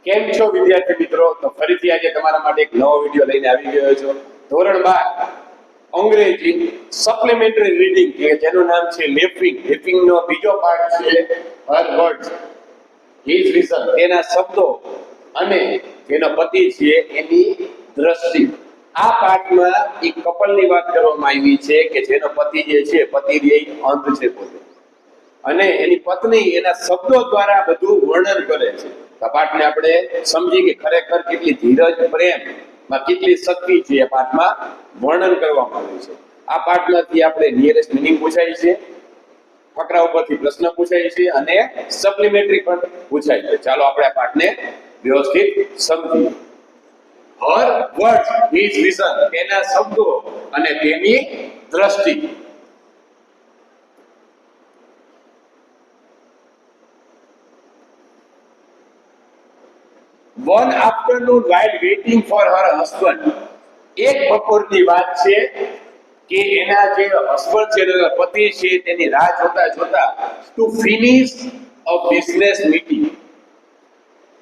કેમ છો વિદ્યાર્થી મિત્રો? તો ફરીથી આજે તમારા માટે એક નવો વિડિયો લઈને આવી ગયો છું. ધોરણ 12 અંગ્રેજી સપ્લિમેન્ટરી રીડિંગ કે જેનું નામ છે લેપિંગ. લેપિંગ નો બીજો પાર્ટ છે હર વર્ડ્સ હિઝ રીઝન, એના શબ્દો અને જેનો પતિ છે એની દ્રષ્ટિ. આ પાઠમાં એક કપલની વાત કરવામાં આવી છે કે જેનો પતિ જે છે પતિ એ અંધ છે પોતે, અને એની પત્ની એના શબ્દો દ્વારા બધું વર્ણન કરે છે. આ પાઠને આપણે સમજી કે ખરેખર કેટલી ધીરજ, પ્રેમ માં કેટલી શક્તિ છે એ પાઠમાં વર્ણન કરવામાં આવ્યું છે. આ પાઠમાંથી આપણે નિયરેસ્ટ મીનિંગ પૂછાય છે, ફકરા ઉપરથી પ્રશ્ન પૂછાય છે અને સપ્લિમેન્ટરી પણ પૂછાય છે. ચાલો આપણે આ પાઠને વ્યવસ્થિત સમજીએ. હર વર્ડ્સ હિઝ વિઝન, તેના શબ્દો અને તેની દ્રષ્ટિ. One afternoon while waiting for her husband, એક બપોરની વાત છે કે એના જે હસબન્ડ છે, પતિ છે, તેની રાહ જોતા જોતા ટુ ફિનિશ અ બિઝનેસ મીટિંગ,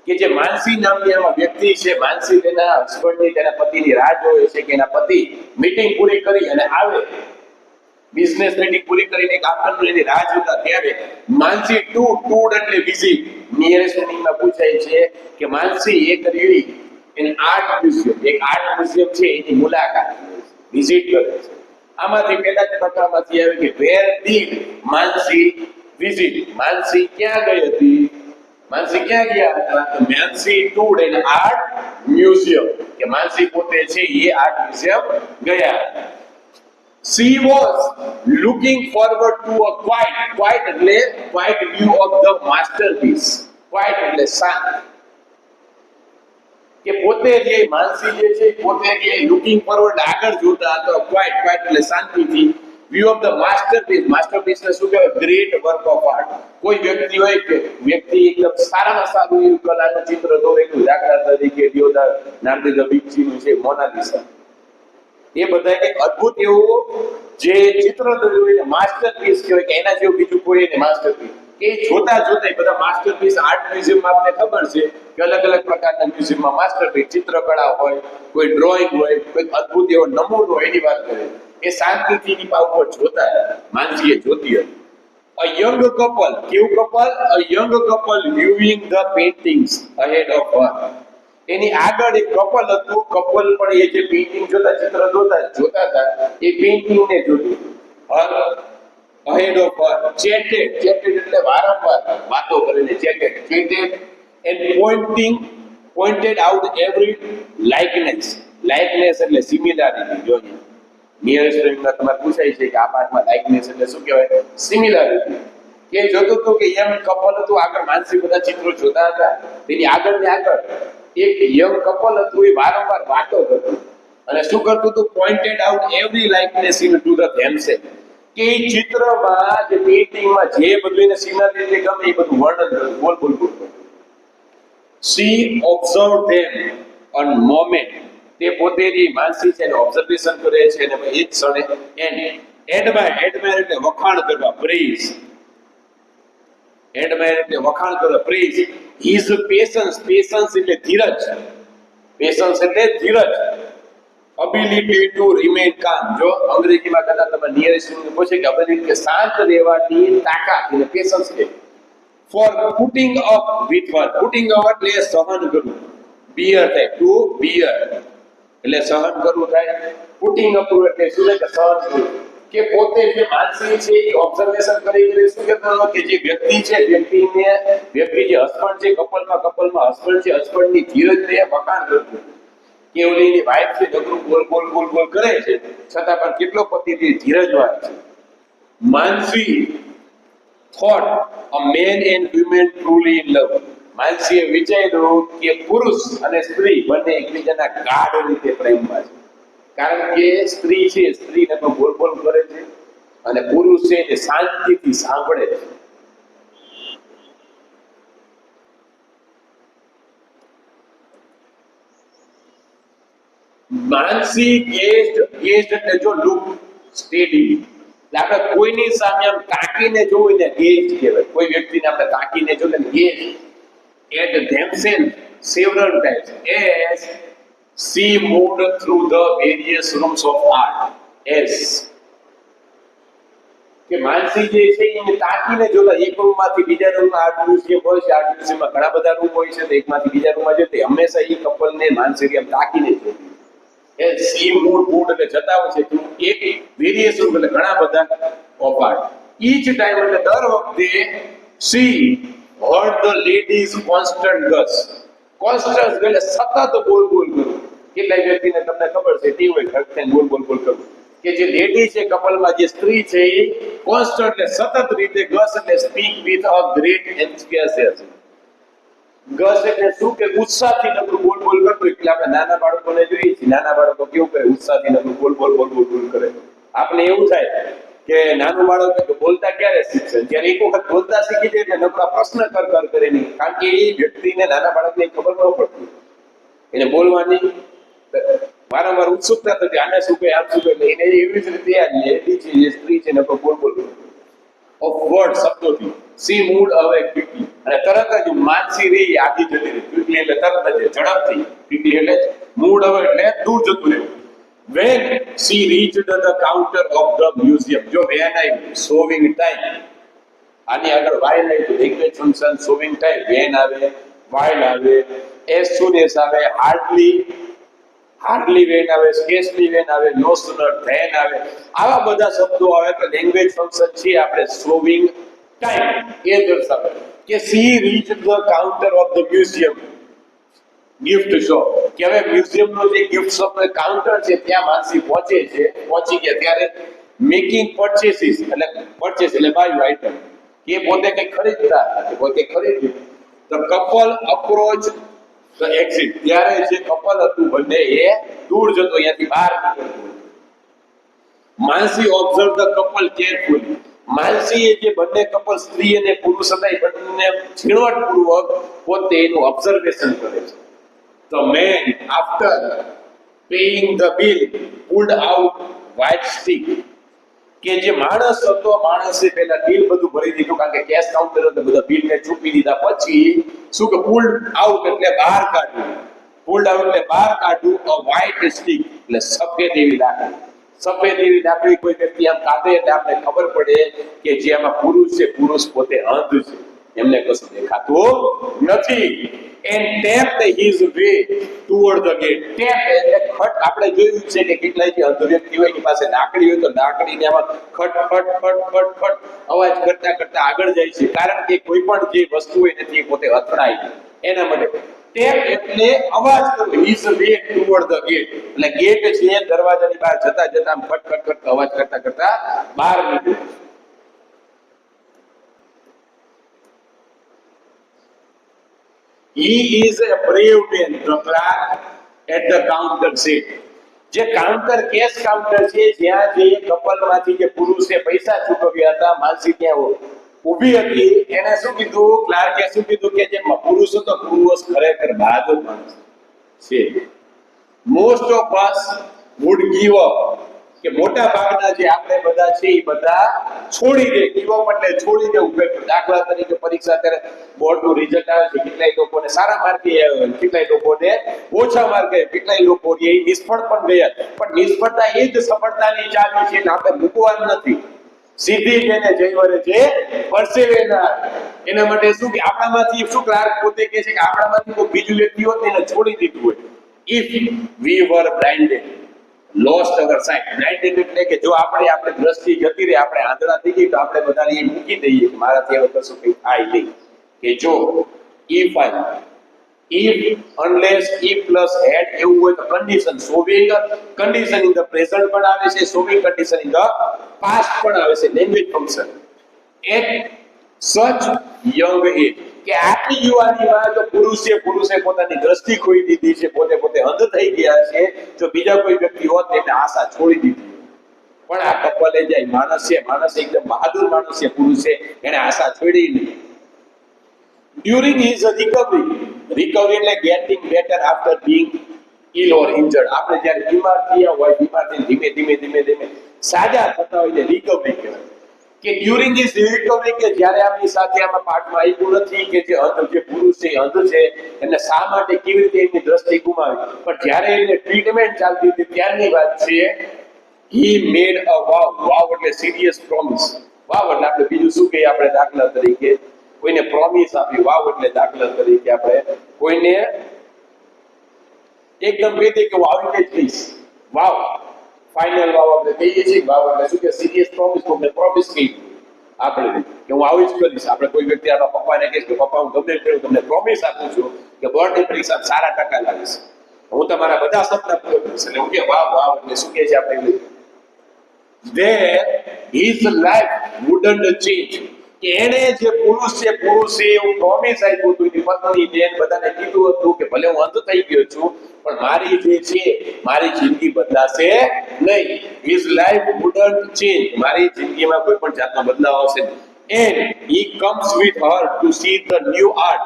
કે જે માનસી નામની આવા વ્યક્તિ છે, માનસી તેના હસબન્ડની, તેના પતિની રાહ જોવે છે કે એના પતિ મીટિંગ પૂરી કરી અને આવે. બિઝનેસ મીટિંગ પૂરી કરીને એક આફ્ટરનૂન એની રાહ જોતા ત્યારે માનસી ટૂડ એટલે વિઝિટ. નિયરેસ્ટ મીનિંગમાં પૂછાય છે કે માનસી એક કરી એન આર્ટ મ્યુઝિયમ, એક આર્ટ મ્યુઝિયમ છે એની મુલાકાત વિઝિટ કરે છે. આમાંથી પહેલા જ પ્રકારમાંથી આવે કે વેર ડીડ માનસી વિઝિટ, માનસી ક્યાં ગઈ હતી? માનસી ક્યાં ગયા હતા? તો માનસી ટૂડ એન આર્ટ મ્યુઝિયમ, કે માનસી પોતે છે એ આર્ટ મ્યુઝિયમ ગયા હતા. She was looking forward to a quiet view of the masterpiece. Quiet એટલે શાંત, કે પોતે જે માનસી જે છે પોતે જે looking forward આગળ જોતા હતા. quiet એટલે શાંતિથી view of the masterpiece. masterpiece ને શું કહેવાય? great work of art. કોઈ વ્યક્તિ હોય કે વ્યક્તિ એકદમ સારામાં સારું એવું કલાનું ચિત્ર દોરેલું, દાખલા તરીકે લિયોનાર્ડો દા વિન્ચીનું છે મોનાલિસા, એ બધા એક અદ્ભુત એવું જે ચિત્ર દોર્યું એને માસ્ટરપીસ કહેવાય, કે એના જેવું બીજું કોઈ એને માસ્ટરપીસ. કે જોતા જોતા એ બધા માસ્ટરપીસ આર્ટ મ્યુઝિયમમાં આપણે ખબર છે કે અલગ અલગ પ્રકારના મ્યુઝિયમમાં માસ્ટરપીસ, ચિત્રકળા હોય, કોઈ ડ્રોઈંગ હોય, કોઈ અદ્ભુત એવો નમૂનો હોય, એની વાત કરે. એ શાંતિથી એની ઉપર જોતા માનસીએ જોતી હતી. A young couple, કેવું couple? A young couple viewing the paintings ahead of her. એની આગળ એક કપલ હતું. કપલ પણ એ જે પેઇન્ટિંગ જોતા, ચિત્ર જોતા હતા, એ પેઇન્ટિંગ ને જોતું. ahead of her, chatted એટલે વારંવાર વાતો કરીને, chatted and pointed out every likeness એટલે સિમિલારિટી. જોઈએ નિયરેસ્ટ મીનિંગમાં તમારે પૂછાય છે કે આ પાઠમાં લાઇકનેસ એટલે શું કહેવાય? સિમિલારિટી. કે જોતું હતું કે યંગ કપલ હતું, આગળ માનસી બધા ચિત્રો જોતા હતા, તેની આગળ ને આગળ એક યંગ કપલ હતું, એ વારંવાર વાતો કરતું અને શું કરતું હતું? Pointed out every likeness in to the themselves, કે એ ચિત્રમાં જે પેઇન્ટિંગમાં જે બધું એને સિમિલારિટી ગમે એ બધું વર્ણન કરતું, બોલ કરતું. She observed them on moment, તે પોતેની માનસી છે એને ઓબ્ઝર્વેશન કરે છે અને એ જ ક્ષણે એડમાયર એટલે વખાણ કરવા, પ્રેઝ. એડમાયર એટલે વખાણ કરવા, પ્રેઝ હિઝ પેશન્સ એટલે ધીરજ, પેશન્સ એટલે ધીરજ. એબિલિટી ટુ રિમેન કામ, જો અંગ્રેજીમાં કદાચ તમે નિયરેસ્ટ પૂછે કે એબિલિટી કે શાંત રહેવાની તાકાત એટલે પેશન્સ છે. For putting up with her, putting up એટલે સહન કરવું, બિયર થાય, ટુ બિયર એટલે સહન કરવું થાય, પુટિંગ અપ એટલે શું કે સહન કરવું. કે પોતે જે માનસી છે એ ઓબ્ઝર્વેશન કરી શું કહેતો કે જે વ્યક્તિ છે, વ્યક્તિ જે હસબન્ડ છે, કપલમાં હસબન્ડ છે, હસબન્ડની ધીરજને વખાણ કરતું. કે ઓલીની વાઈફ છે ડગરું બોલ કરે છે, છતાં પણ કેટલો પતિથી ધીરજવાન છે. માનસી thought a man and women truly in love. માનસીએ વિચાર્યું કે પુરુષ અને સ્ત્રી બંને એકબીજાના ગાઢ રીતે પ્રેમમાં છે. કારણ કે સ્ત્રી છે, સ્ત્રીને તો બોલ કરે છે, અને પુરુષ છે એ શાંતિથી સાંભળે છે. માનસી ગેઝડ એટલે જો લુક સ્ટેડી, આપણે કોઈની સામે આમ તાકીને જોવું ને ગેઝ કહેવાય. કોઈ વ્યક્તિને આપણે તાકીને જોઈએ ને gaze at themselves, several times as she moved through the various rooms of art. As કે માનસી જે છે એને તાકીને જોતા એક રૂમમાંથી બીજા રૂમમાં આર્ટ મ્યુઝિયમ હોય છે, આર્ટ મ્યુઝિયમમાં ઘણા બધા રૂમ હોય છે, તો એકમાંથી બીજા રૂમમાં જતી હંમેશા એ કપલને માનસી એમ તાકીને જોતી. એ સી મૂડ એટલે જતા હોય છે એક વેરિયસ રૂમ એટલે ઘણા બધા ઓપાર્ટ. ઈચ ટાઈમ એટલે દર વખતે C hard the ladies constant guys. Constant એટલે સતત બોલ કરવું. કેટલાય વ્યક્તિને તમને ખબર છે તે હોય ઘરથી બોલ કરવું કે જે લેડી છે કપલમાં જે સ્ત્રી છે એ કોન્સ્ટન્ટ એટલે સતત રીતે ગસ એટલે speak with a great enthusiasm. Gush એટલે શું કે ઉત્સાહથી નકરું બોલ કરતું. એટલે આપણે નાના બાળકોને જોઈએ છીએ, નાના બાળકો કેવું કરે ઉત્સાહથી નકરું બોલ કરે. આપણે એવું થાય કે નાનું બાળક બોલતા ક્યારે શીખશે? જ્યારે એક વખત બોલતા શીખી જાય એટલે નકરા પ્રશ્ન કરે નહીં, કારણ કે એ વ્યક્તિને નાના બાળકને ખબર ન પડતી, એને બોલવાની વારંવાર ઉત્સુકતા થતી, આને શું કહે આમ શું કહે. એને એવી જ રીતે આ લેડી છે જે સ્ત્રી છે નકરો બોલ ઓફ વર્ડ શબ્દોથી સી મૂડ અવે ક્વિકલી. અને તરત જ માનસી રહી આગી જતી રહી. ક્વિકલી એટલે તરત જ ઝડપથી, ક્વિકલી એટલે મૂડ અવે એટલે દૂર જતું રહેવું. when she reached the counter of the museum, જો when I showing time આની આગળ while આવી તો language function showing time when આવે, while આવે, as soon as આવે, hardly when આવે, scarcely when આવે, no sooner than આવે, આવા બધા શબ્દો આવે તો લેંગ્વેજ ફંક્શન છે આપણે showing time એ દર્શાવે કે she reached the counter of the museum gift shop. કે હવે મ્યુઝિયમ નો જે ગિફ્ટ શોપ નો કાઉન્ટર છે ત્યાં માનસી પહોંચી ગયા ત્યારે મેકિંગ પરચેસીસ એટલે પરચેસ એટલે બાય આઇટમ કે પોતે કઈ ખરીદતા હતા, પોતે ખરીદ્યું. તો કપલ અપ્રોચ ધ એક્ઝિટ, ત્યારે જે કપલ હતું બંને એ દૂર જતો, અહીંયાથી બહાર નીકળતો. માનસી ઓબ્ઝર્વ ધ કપલ કેરફુલી. માનસીએ જે બંને કપલ સ્ત્રી અને પુરુષ હતા એ બંને ઝીણવટપૂર્વક પોતે એનું ઓબ્ઝર્વેશન કરે છે. The man, after paying the bill, pulled out white stick. કે જે માણસ હતો, માણસે પહેલા બિલ બધું ભરી દીધું, કારણ કે કેશ કાઉન્ટર હતો, બધા બિલ ને ચૂકવી દીધા પછી શું કે પુલ્ડ આઉટ એટલે બહાર કાઢવું. પુલ્ડ આઉટ એટલે બહાર કાઢવું. a white stick એટલે સફેદ એવી લાકડી. સફેદ એવી લાકડી કોઈ વ્યક્તિ આમ કાઢે એટલે આપણે ખબર પડે કે જે આમાં પુરુષ છે, પુરુષ પોતે અંધ છે, એમને કશું દેખાતું નથી. and tapped his way toward the gate. tap એટલે ખટ. આપણે જોયું છે કે કેટલાય જે અંધ વ્યક્તિ હોય એની પાસે લાકડી હોય તો લાકડીને આમાં ખટ અવાજ કરતા આગળ જાય છે, કારણ કે કોઈ પણ જે વસ્તુ હોય નથી એ પોતે અથડાય એના માટે. tap એટલે અવાજ કરવો. his way toward the gate એટલે ગેટ છે દરવાજાની બહાર જતા આમ ખટ અવાજ કરતા બહાર નીકળ્યું. He is a brave man, the clerk at the counter said. જે કાઉન્ટર કેશ કાઉન્ટર છે જ્યાં જે કપલમાંથી જે પુરુષે પૈસા ચૂકવ્યા હતા, માનસી ત્યાં ઊભી હતી, એને શું કીધું, ક્લાર્કે શું કીધું કે જે પુરુષ હતો, પુરુષ ખરેખર બહાદુર માણસ છે. Most of us would give up, કે મોટા ભાગના જે આપણે બધા છે એ બધા છોડી દે. ગીવ અપ એટલે છોડી દેવું. દાખલા તરીકે પરીક્ષા ત્યારે બોર્ડનું રિઝલ્ટ આવે છે, કેટલાય લોકોને સારા માર્કે આવ્યા, કેટલાય લોકોને ઓછા માર્કે, કેટલાય લોકો એ નિષ્ફળ પણ ગયા. પણ નિષ્ફળતા એ જ સફળતાની ચાવી છે, આપણે મૂકવાનું નથી. સીધી જેને જઈ વરે છે પરસેવેના. એના માટે શું કે આપણામાંથી શું ક્લાર્ક પોતે કહે છે કે આપણામાંથી કોઈ બીજું વ્યક્તિ હોત એને છોડી દીધું હોય. If we were blinded, lost our sight. blinded એટલે કે જો આપણે દ્રષ્ટિ જતી રહે, આપણે આંધળા થઈ ગઈ તો આપણે બધાને એ મૂકી દઈએ કે મારાથી હવે કશું કંઈ થાય નહીં. કે જો if unless if plus had એવું હોય તો condition showing condition in the present પણ આવે છે, showing condition in the past પણ આવે છે, language function. at such young age, કે આટલી યુવાનીમાં જો પુરુષે પોતાની દ્રષ્ટિ ખોઈ દીધી છે, પોતે અંધ થઈ ગયા છે, જો બીજા કોઈ વ્યક્તિ હોત એને આશા છોડી દીધી. પણ આ કપલે જાય, માણસ એકદમ બહાદુર માણસ છે, પુરુષે એને આશા છોડી નહીં. ડ્યુરિંગ હિઝ રિકવરી એટલે ગેટિંગ બેટર આફ્ટર બીંગ ઇલ ઓર ઇન્જર્ડ. આપણે જ્યારે બીમાર થયા હોય, બીમાર થઈને ધીમે સાજા થતા હોય એટલે રિકવરી કહેવાય. કે ડ્યુરિંગ હિઝ રિકવરી કે જ્યારે આપણી સાથે આમાં પાઠમાં આવ્યું નથી કે જે અંધ જે પુરુષ છે અંધ છે એને શા માટે કેવી રીતે એની દ્રષ્ટિ ગુમાવી, પણ જ્યારે એને ટ્રીટમેન્ટ ચાલતી હતી ત્યારની વાત છે. હી મેડ અ વાવ. વાવ એટલે સિરિયસ પ્રોમિસ. વાવ એટલે આપણે બીજું શું કહીએ, આપણે દાખલા તરીકે કોઈને પ્રોમિસ આપી. વાવ એટલે દાખલા તરીકે આપણે કોઈને એકદમ કહી દઈએ કે હું આવી જ કહીશ. વાવ ફાઇનલ વાવ આપણે કહીએ છીએ. વાવ એટલે શું કે સિરિયસ પ્રોમિસ. કોઈને પ્રોમિસ કહી આપણે કે હું આવી જ કરીશ. આપણે કોઈ વ્યક્તિ આપણા પપ્પાને કહીશ કે પપ્પા હું ગમે તેવું તમને પ્રોમિસ આપું છું કે બોર્ડની પરીક્ષા સારા ટકા લાવીશ, હું તમારા બધા સપના પૂરા કરીશ. એટલે હું કે વાવ વાવ એટલે શું કહે છે આપણે, there his life wouldn't change. કે એને જે પુરુષ છે એવું પ્રોમિસ આપ્યું હતું એની પત્ની બેન બધાને કીધું હતું કે ભલે હું અંધ થઈ ગયો છું પણ મારી જે છે મારી જિંદગી બદલાશે નહીં. his life wouldn't change. મારી જિંદગીમાં કોઈ પણ જાતનો બદલાવ આવશે નહીં. and he comes with her to see the new art.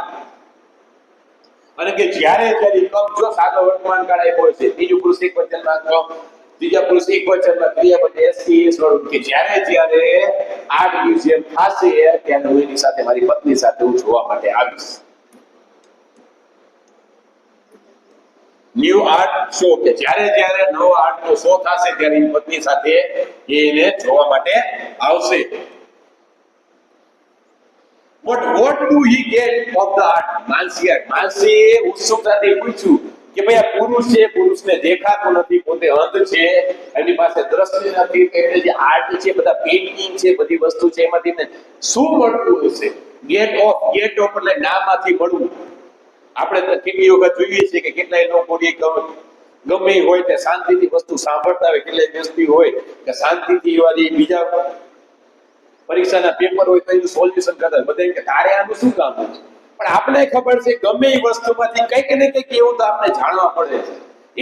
અને કે જ્યારે કમ જો સાદો વર્તમાન કાળ આપ્યો છે, બીજું પુરુષ એક વચનમાં કમ, ત્રીજા પુરુષ એક વચનમાં ક્રિયાપદ એસી સ્વરૂપ, કે જ્યારે આર્ટ મ્યુઝિયમ થશે ત્યારે હું એની સાથે મારી પત્ની સાથે હું જોવા માટે આવીશ. ન્યુ આર્ટ શો કે જ્યારે નવો આર્ટ નો શો થશે ત્યારે એની પત્ની સાથે એને જોવા માટે આવશે. But what do he get of the art? માનસીએ ઉત્સુકતાથી પૂછ્યું કે ભાઈ આ પુરુષ છે, પુરુષને દેખાતો નથી, પોતે અંધ છે, એની પાસે દ્રષ્ટિ નથી, એટલે જે આર્ટ છે, બધા પેઇન્ટિંગ છે, બધી વસ્તુ છે, એમાંથી એને શું મળતું હશે? ગેટ ઓફ એટલે નામાંથી મળવું. આપણે તો કેટલી વખત જોઈએ છીએ કે કેટલાય લોકો ગમે હોય તે શાંતિથી વસ્તુ સાંભળતા હોય, કેટલાય વ્યક્તિ હોય કે શાંતિથી બીજા પરીક્ષાના પેપર હોય તો એનું સોલ્યુશન કરતા બધા કે તારે આનું શું કામ છે, પણ આપણે ખબર છે ગમે એ વસ્તુમાંથી કંઈક ને કંઈક એવું તો આપણે જાણવા પડે છે.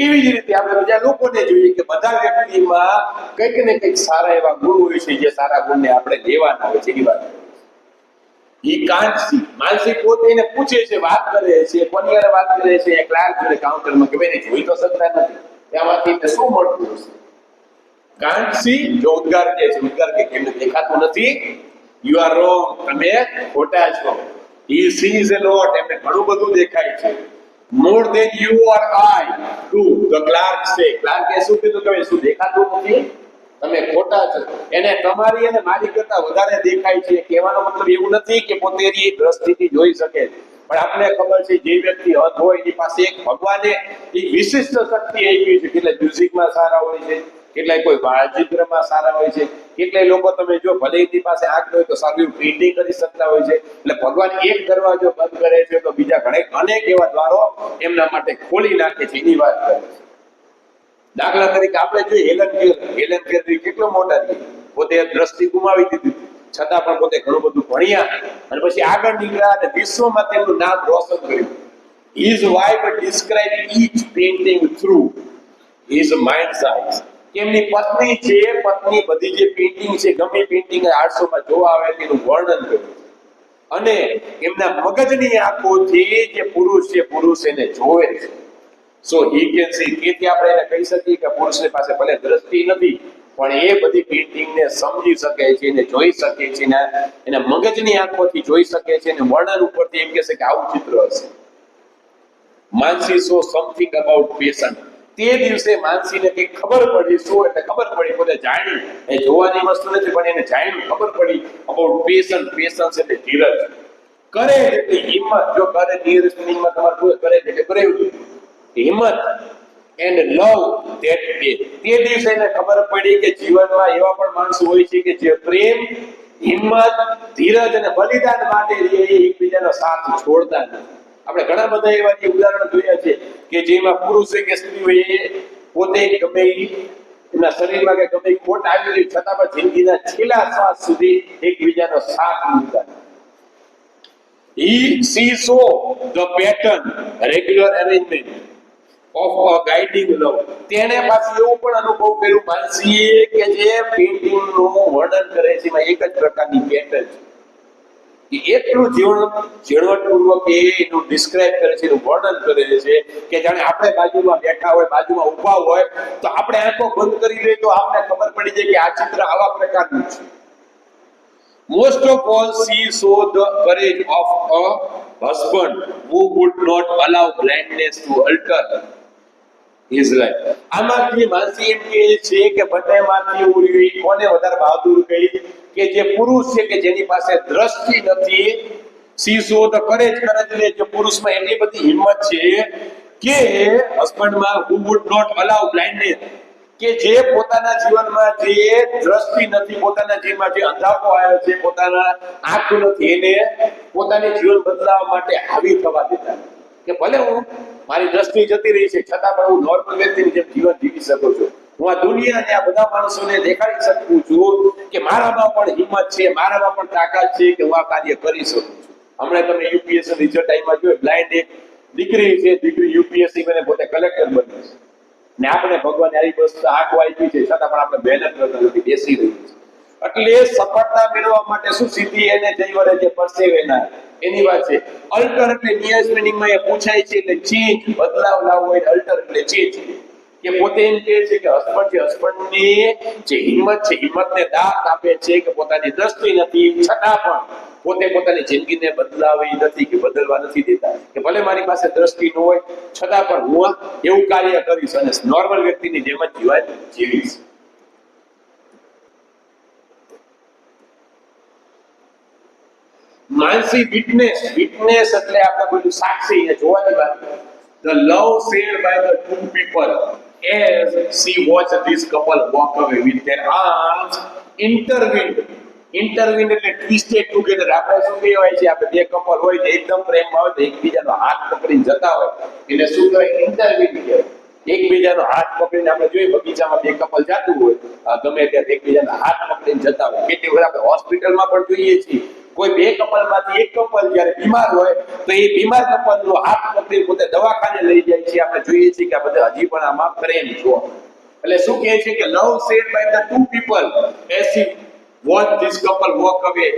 એવી જ રીતે આપણે બીજા લોકોને જોઈએ કે બધા વ્યક્તિમાં કંઈક ને કંઈક સારા એવા ગુણ હોય છે, જે સારા ગુણને આપણે લેવાના હોય છે. એની વાત ઈ કાન્ટ સી. માનસી પોતે એને પૂછે છે, વાત કરે છે, કોની હારે વાત કરે છે, ક્લાર્ક જોડે કાઉન્ટરમાં કે ભાઈ જોઈ તો શકતા નથી, ત્યાંમાંથી શું મળતું હશે? કાન્ટ સી જો ઉદ્ગાર કે છે, ઉદ્ગાર કે કેમને દેખાતું નથી. યુ આર રોંગ, તમે ખોટા છો. હી સીઝ અ લોટ, એમને ઘણું બધું દેખાય છે. More then you or I do, the clerk સે. ક્લાર્કે શું કીધું કે શું દેખાતું નથી, તમે ખોટા છો. એને તમારી અને મારી કરતા વધારે દેખાય છે. કહેવાનો મતલબ એવું નથી કે પોતેની દ્રષ્ટિથી જોઈ શકે, પણ આપણે ખબર છે જે વ્યક્તિ અંધ હોય એની પાસે એક ભગવાને એક વિશિષ્ટ શક્તિ આપી છે. કેટલાય મ્યુઝિકમાં સારા હોય છે, કેટલાય કોઈ વાજિત્રમાં સારા હોય છે, કેટલાય લોકો તમે જો ભલે એની પાસે આંખ હોય તો સારું પેઇન્ટિંગ કરી શકતા હોય છે. એટલે ભગવાન એક દરવાજો બંધ કરે છે તો બીજા અનેક એવા દ્વારો એમના માટે ખોલી નાખે છે. એની વાત કરે છે. દાખલા તરીકે આપણે જોઈએ હેલન કેલર કેટલો મોટા છે, પોતે દ્રષ્ટિ ગુમાવી દીધી છતાં પણ પોતે ઘણું બધું ભણ્યા અને પછી આગળ નીકળ્યા અને વિશ્વમાં તેમનું નામ રોશન કર્યું. His wife described each painting through his mind's eyes. એમની પત્ની છે, પત્ની બધી જે પેઇન્ટિંગ છે, ગમે પેઇન્ટિંગ 800 માં જોવા આવે તેનું વર્ણન કર્યું અને એમના મગજની આંખોથી જે પુરુષ છે, પુરુષ એને જોવે છે. સો હી કેન સી. તેથી આપણે એને કહી શકીએ કે પુરુષની પાસે ભલે દ્રષ્ટિ નથી પણ એ બધી પેઇન્ટિંગને સમજી શકે છે, એને જોઈ શકે છે, એના મગજની આંખોથી જોઈ શકે છે અને વર્ણન ઉપરથી એમ કહેશે કે આવું ચિત્ર હશે. માનસી સો સમથિંગ અબાઉટ પેશન્ટ. તે દિવસે માનસીને કંઈક ખબર પડી. શું એટલે ખબર પડી, પોતે જાણ્યું. એ જોવાની વસ્તુ નથી પણ એને જાણ્યું, ખબર પડી અબાઉટ પેશન્ટ. પેશન્સ એટલે ધીરજ. કરે એટલે હિંમત. જો કરે નિયરેસ્ટ મિનિંગમાં તમારે કરે એટલે bravery, હિંમત. And love that day. તે દિવસે એને ખબર પડી કે જીવનમાં એવા પણ માણસો હોય છે કે જે પ્રેમ, હિંમત, ધીરજ અને બલિદાન માટે એકબીજાનો સાથ છોડતા નથી. આપણે ઘણા બધા એવા ઉદાહરણ જોયા છે કે જેમાં પુરુષ હોય કે સ્ત્રી હોય એ પોતે ગમે એમના શરીરમાં કે ગમે ખોટ આવી રહી છતાં પણ જિંદગીના છેલ્લા શ્વાસ સુધી એકબીજાનો સાથ મૂકતા. She saw the pattern, regular arrangement of a guiding love. તેને પાછું એવું પણ અનુભવ કર્યું માનસીએ કે જે પેઇન્ટિંગનું વર્ણન કરે છે એમાં એક જ પ્રકારની પેટર્ન છે કે એટલું ઝીણવટપૂર્વક એનું ડિસ્ક્રાઇબ કરે છે, એનું વર્ણન કરે છે કે જાણે આપણે બાજુમાં બેઠા હોય, બાજુમાં ઊભા હોય તો આપણે આંખો બંધ કરી દઈએ તો આપણને ખબર પડી જાય કે આ ચિત્ર આવા પ્રકારનું છે. Most of all, she saw the courage of a husband who would not allow blindness to alter his life. આમાંથી માનસી એમ કહે છે કે બંનેમાંથી એવું રહ્યું, કોને વધારે બહાદુર કહી કે જે પુરુષ છે કે જેની પાસે દ્રષ્ટિ નથી, she saw the courage, એટલે જે પુરુષમાં એટલી બધી હિંમત છે કે હસબન્ડમાં who would not allow blindness, કે જે પોતાના જીવનમાં જે દ્રષ્ટિ નથી, પોતાના જીવનમાં જે અંધાપો આવ્યો છે, પોતાના આંખ નથી, એને પોતાની જીવન બદલાવવા માટે હાવી થવા દેતા, કે ભલે હું મારી દ્રષ્ટિ જતી રહી છે છતાં પણ હું નોર્મલ વ્યક્તિની જેમ જીવન જીવી શકું છું, હું આ દુનિયાને આ બધા માણસોને દેખાડી શકું છું કે મારામાં પણ હિંમત છે, મારામાં પણ તાકાત છે કે હું આ કાર્ય કરી શકું છું. હમણાં તમે યુપીએસસી રિઝલ્ટ ટાઈમમાં જોયું, બ્લાઇન્ડ એક દીકરી છે, દીકરી યુપીએસસી બને પોતે કલેક્ટર બને છે, ને આપણે ભગવાન આવી વસ્તુ આંખો આપી છે છતાં પણ આપણે મહેનત કરતા નથી, બેસી રહી છે. એટલે સફળતા મેળવવા માટે શું સિદ્ધિ એને જઈ વળે છે, પરસેવેના એની વાત છે. અલ્ટર એટલે નિયસ મિનિંગમાં એ પૂછાય છે એટલે ચેન્જ, બદલાવ લાવવો હોય, અલ્ટર એટલે ચેન્જ, કે પોતે એમ કહે છે કે હસબન્ડની જે હિંમત છે, હિંમતને દાંત આપે છે કે પોતાની દ્રષ્ટિ નથી છતાં પણ પોતે પોતાની જિંદગીને બદલાવી નથી કે બદલવા નથી દેતા, કે ભલે મારી પાસે દ્રષ્ટિ ન હોય છતાં પણ હું એવું કાર્ય કરીશ અને નોર્મલ વ્યક્તિની જેમ જ જીવન જીવીશ. માનસી વિટનેસ, વિટનેસ એટલે આપણે બધું સાક્ષી જોવાની વાત. The love shared by the two people as she watched this couple walk away with their arms intertwined. Intertwined એટલે twisted together. આપણે શું કહેવાય છે, આપણે બે કપલ હોય તો એકદમ પ્રેમમાં હોય તો એકબીજાનો હાથ પકડીને જતા હોય એટલે શું કહેવાય, ઇન્ટરવિન કહેવાય. એકબીજાનો હાથ પકડીને આપણે જોઈએ બગીચામાં બે કપલ જતું હોય ગમે ત્યારે એકબીજાના હાથ પકડીને જતા હોય. કેટલી વાર આપણે હોસ્પિટલમાં પણ જોઈએ છીએ, કોઈ બે કપલમાંથી એક કપલ જ્યારે બીમાર હોય તો એ બીમાર કપલનો હાથ પકડી પોતે દવાખાને લઈ જાય છે. આપણે જોઈએ છીએ કે આ બધા હજી પણ આમાં પ્રેમ જોવા. એટલે શું કહે છે કે love shared by the two people as she watched this couple walk away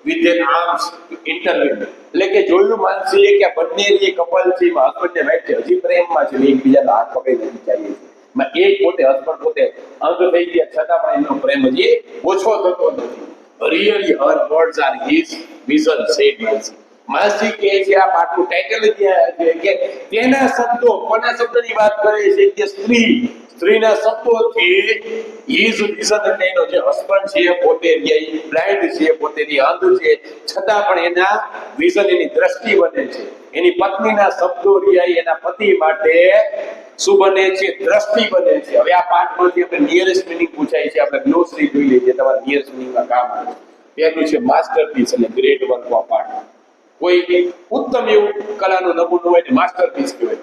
with their arms intertwined. એટલે કે જોયું માનસીએ કે આ બંને જે કપલ છે એમાં હસબન્ડ ને વાઈફ છે હજી પ્રેમમાં છે, એકબીજાના હાથ પકડી નથી જાય છે. એક પોતે હસબન્ડ પોતે અંધ થઈ ગયા છતાં પણ એમનો પ્રેમ હજી ઓછો થતો નથી. Really her words are his vision, said Mansi. માસી કહે છે આ પાઠનું ટાઇટલ જ છે કે તેના શબ્દો, કોના શબ્દની વાત કરે છે કે સ્ત્રીના શબ્દોથી his vision એટલે એનો જે હસબન્ડ છે પોતે બ્લાઇન્ડ છે, પોતે અંધ છે છતાં પણ એના વિઝન, એની દ્રષ્ટિ બને છે. એની પત્નીના શબ્દો રહ્યા એના પતિ માટે શું બને છે, દ્રષ્ટિ બને છે. હવે આ પાઠમાંથી આપણે નિયરેસ્ટ મિનિંગ પૂછાય છે, આપણે ગ્લોસરી જોઈ લઈએ તમારા નિયરેસ્ટ મિનિંગમાં કામ આવે. પહેલું છે માસ્ટરપીસ એટલે ગ્રેટ વર્ક ઓફ આર્ટ. કોઈ ઉત્તમ એવું કલાનો નમૂનો હોય ને માસ્ટરપીસ કહેવાય.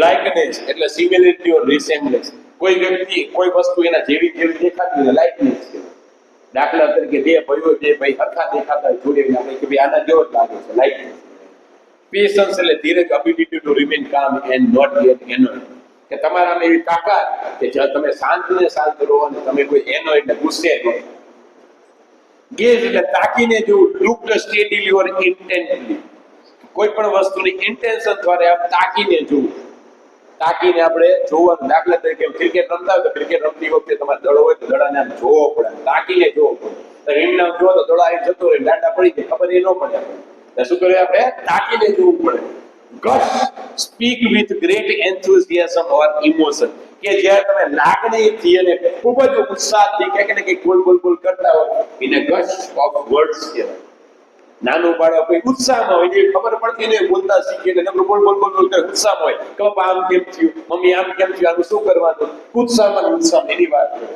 લાઇકનેસ એટલે સિમિલરિટી ઓર રિસેમ્બલન્સ, કોઈ વ્યક્તિ કોઈ વસ્તુ એના જેવી જેવી દેખાતી હોય લાઇકનેસ કહેવાય. દાખલા તરીકે બે ભાઈ હરખા દેખાતા હોય જોડે આપણે કે ભાઈ આના જેવો જ લાગે છે, લાઇકનેસ. પેશન્સ એટલે ધીરજ, ability to remain calm and not get annoyed, કે તમારામાં એવી તાકાત કે જ્યાં તમે શાંત રહો અને તમે કોઈ એનો એટલે ગુસ્સે ન. ગેઝ એટલે તાકીને જોવું, લુક સ્ટેડીલી ઓર ઇન્ટેન્ટલી, કોઈ પણ વસ્તુની ઇન્ટેન્શન દ્વારા આપ તાકીને જોવું. તાકીને આપણે જોવાનું. દાખલા તરીકે ક્રિકેટ રમતા હોય તો ક્રિકેટ રમતી વખતે તમારે દડો હોય તો દડાને આમ જોવો પડે, તાકીને જોવો પડે. તો એમને આમ જોવો તો દડો આવી જતો રહે, દાંડા પડી જાય, ખબર એ ન પડે. શું કરે આપણે તાકીને જોવું પડે. Gush speak with great enthusiasm or emotion, કે જ્યારે તમે લાગણીથી અને ખૂબ જ ઉત્સાહથી કંઈક ને કંઈક બોલ કરતા હોય એને ગશ ઓફ વર્ડ્સ કહેવાય. નાનું બાળક કોઈ ઉત્સાહમાં હોય, જે ખબર પડતી નહીં બોલતા શીખે એટલે બોલ ઉત્સાહમાં હોય, કપ આમ કેમ થયું, મમ્મી આમ કેમ થયું, આનું શું કરવાનું, ઉત્સાહમાં એની વાત કરે.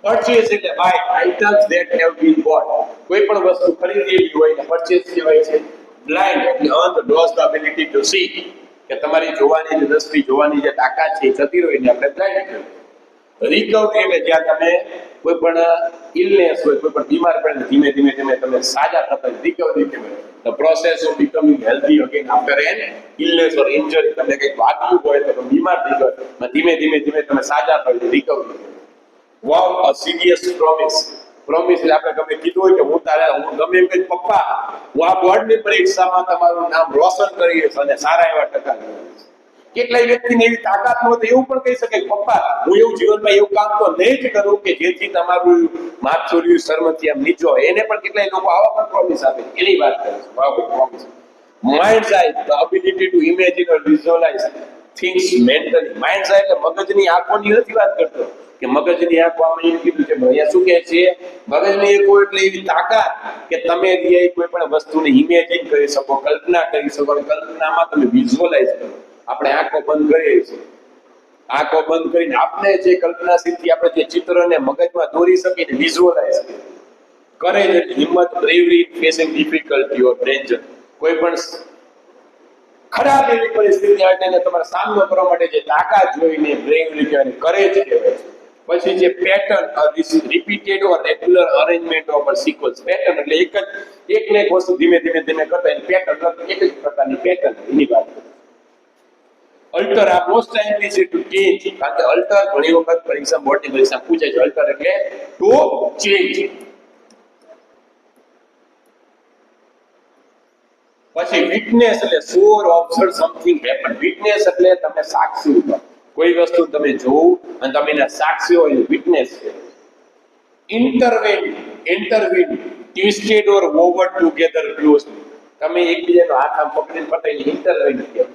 Purchase એટલે buy items that have been bought, કોઈ પણ વસ્તુ ખરીદેલી હોય ને purchase કહેવાય છે. Blind એટલે અંધ, lost the ability to see, કે તમારી જોવાની જે દ્રષ્ટિ, જોવાની જે તાકાત છે એ જતી રહી ને આપણે blind કહેવાય. રિકવરી એટલે જ્યાં તમે કોઈ પણ ઇલનેસ હોય, કોઈ પણ બીમાર પડે ધીમે ધીમે તમે સાજા થતા, રિકવરી કહેવાય. The process of becoming healthy again after an illness or injury, તમને કંઈક વાગ્યું હોય તો બીમાર થઈ ગયો ધીમે ધીમે તમે સાજા થાવ, recovery. Wow a serious promise, promise એટલે આપણે ગમે કીધું હોય કે હું ગમે એમ કે પપ્પા હું આ બોર્ડની પરીક્ષામાં તમારું નામ રોશન કરીશ અને સારા એવા ટકા લાવીશ. કેટલાય વ્યક્તિને એવી તાકાત ન હોય તો એવું પણ કહી શકે કે પપ્પા હું એવું જીવનમાં એવું કામ તો નહીં જ કરું કે જેથી તમારું માથુર્યું શર્મથી આમ નીચો હોય. એને પણ કેટલાય લોકો આવા પણ પ્રોમિસ આપે એની વાત કરે છે. વાહ promise. Mind's eye, the ability to imagine or visualize things mentally. Mind's eye એટલે મગજની આંખોની નથી વાત કરતો કે મગજની આંખો આમ એને કીધું છે અહીંયા શું કહે છે મગજની આંખો એટલે એવી તાકાત કે તમે કોઈ પણ વસ્તુને ઇમેજિન કરી શકો, કલ્પના કરી શકો. કલ્પનામાં તમે વિઝ્યુઅલાઇઝ કરો. આપણે આંખો બંધ કરીએ છીએ, આંખો બંધ કરીને આપણે જે કલ્પના શક્તિ આપણે જે ચિત્રને મગજમાં દોરી શકીએ ને વિઝ્યુઅલાઇઝ કરે છે. હિંમત, બ્રેવરી, ફેસિંગ ડિફિકલ્ટી ઓર ડેન્જર. કોઈ પણ ખરાબ એવી પરિસ્થિતિ આવે તેને તમારે સામનો કરવા માટે જે તાકાત જોઈને બ્રેવરી કહેવાય, કરેજ કહેવાય છે. પછી જે pattern, repeated or regular arrangement of sequence. Pattern એટલે એક ને એક વસ્તુ ધીમે ધીમે કરતા એની પેટર્ન, એક જ પ્રકારની પેટર્ન એની વાત. અલ્ટર આ મોસ્ટ ટાઈમલી છે ટુ ચેન્જ. કારણ કે અલ્ટર ઘણી વખત પરીક્ષા બોર્ડની પરીક્ષા પૂછે છે. અલ્ટર એટલે ટુ ચેન્જ. પછી વિટનેસ એટલે સોર ઓબ્ઝર્વ સમથિંગ હેપન. વિટનેસ એટલે તમે સાક્ષી છો, કોઈ વસ્તુ તમે જોવું અને તમે એના સાક્ષી હોય વિટનેસ છે. ઇન્ટરવીન ટ્વિસ્ટેડ ઓર વોવન ટુગેધર ક્લોઝ. તમે એકબીજાનો હાથ આમ પકડીને પતાવીને ઇન્ટરવીન કહો.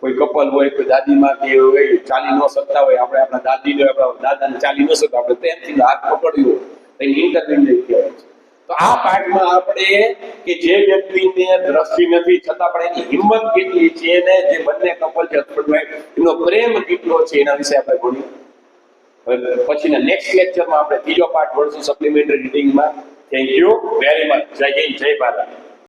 કોઈ કપલ હોય, કોઈ દાદીમાં કે હોય, ચાલી ન શકતા હોય, આપણે આપણા દાદીને આપણા દાદાને ચાલી ન શકતા, આપણે પ્રેમથી હાથ પકડ્યો તો ઇન્ટરવીન કહેવાય છે. તો આ પાઠમાં આપણે કે જે વ્યક્તિને દ્રષ્ટિ નથી છતાં પણ એની હિંમત કેટલી છે અને જે બંને કપલ છે એનો પ્રેમ કેટલો છે એના વિશે આપણે ભણ્યું. હવે પછીના નેક્સ્ટ લેક્ચરમાં આપણે ત્રીજો પાઠ ભણશું સપ્લિમેન્ટરી રીડિંગમાં. Thank you very much. Jai Hind, જય ભારત.